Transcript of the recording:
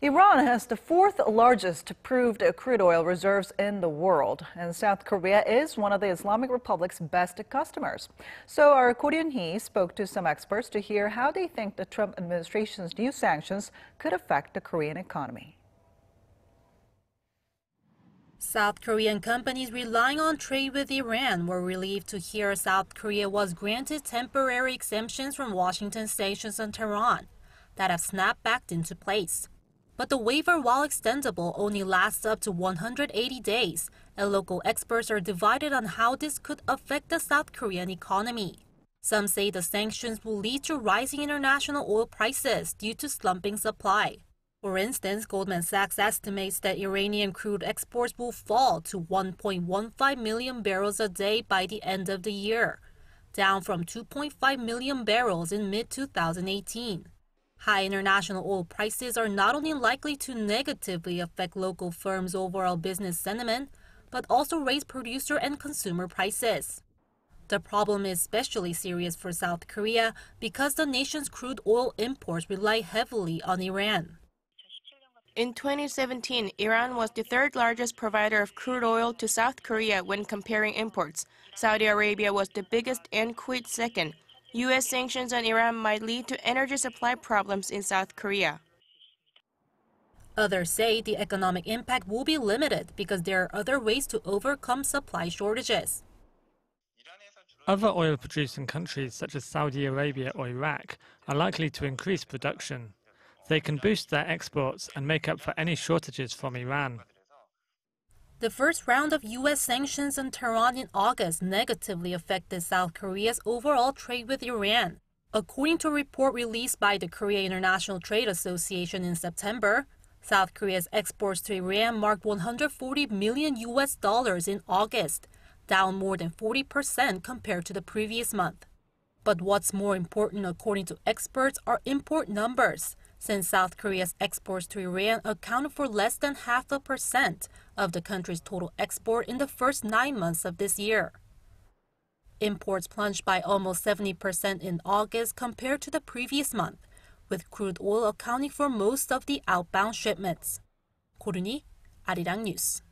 Iran has the fourth largest proved crude oil reserves in the world, and South Korea is one of the Islamic Republic's best customers. So our Ko Roon-hee spoke to some experts to hear how they think the Trump administration's new sanctions could affect the Korean economy. South Korean companies relying on trade with Iran were relieved to hear South Korea was granted temporary exemptions from Washington sanctions on Tehran that have snapped back into place. But the waiver, while extendable, only lasts up to 180 days, and local experts are divided on how this could affect the South Korean economy. Some say the sanctions will lead to rising international oil prices due to slumping supply. For instance, Goldman Sachs estimates that Iranian crude exports will fall to 1.15 million barrels a day by the end of the year, down from 2.5 million barrels in mid-2018. High international oil prices are not only likely to negatively affect local firms' overall business sentiment, but also raise producer and consumer prices. The problem is especially serious for South Korea because the nation's crude oil imports rely heavily on Iran. In 2017, Iran was the third largest provider of crude oil to South Korea when comparing imports. Saudi Arabia was the biggest and Kuwait second. U.S. sanctions on Iran might lead to energy supply problems in South Korea. Others say the economic impact will be limited because there are other ways to overcome supply shortages. Other oil-producing countries such as Saudi Arabia or Iraq are likely to increase production. They can boost their exports and make up for any shortages from Iran. The first round of U.S. sanctions on Tehran in August negatively affected South Korea's overall trade with Iran. According to a report released by the Korea International Trade Association in September, South Korea's exports to Iran marked $140 million in August, down more than 40% compared to the previous month. But what's more important, according to experts, are import numbers, since South Korea's exports to Iran accounted for less than 0.5% of the country's total export in the first 9 months of this year. Imports plunged by almost 70% in August compared to the previous month, with crude oil accounting for most of the outbound shipments. Ko Roon-hee, Arirang News.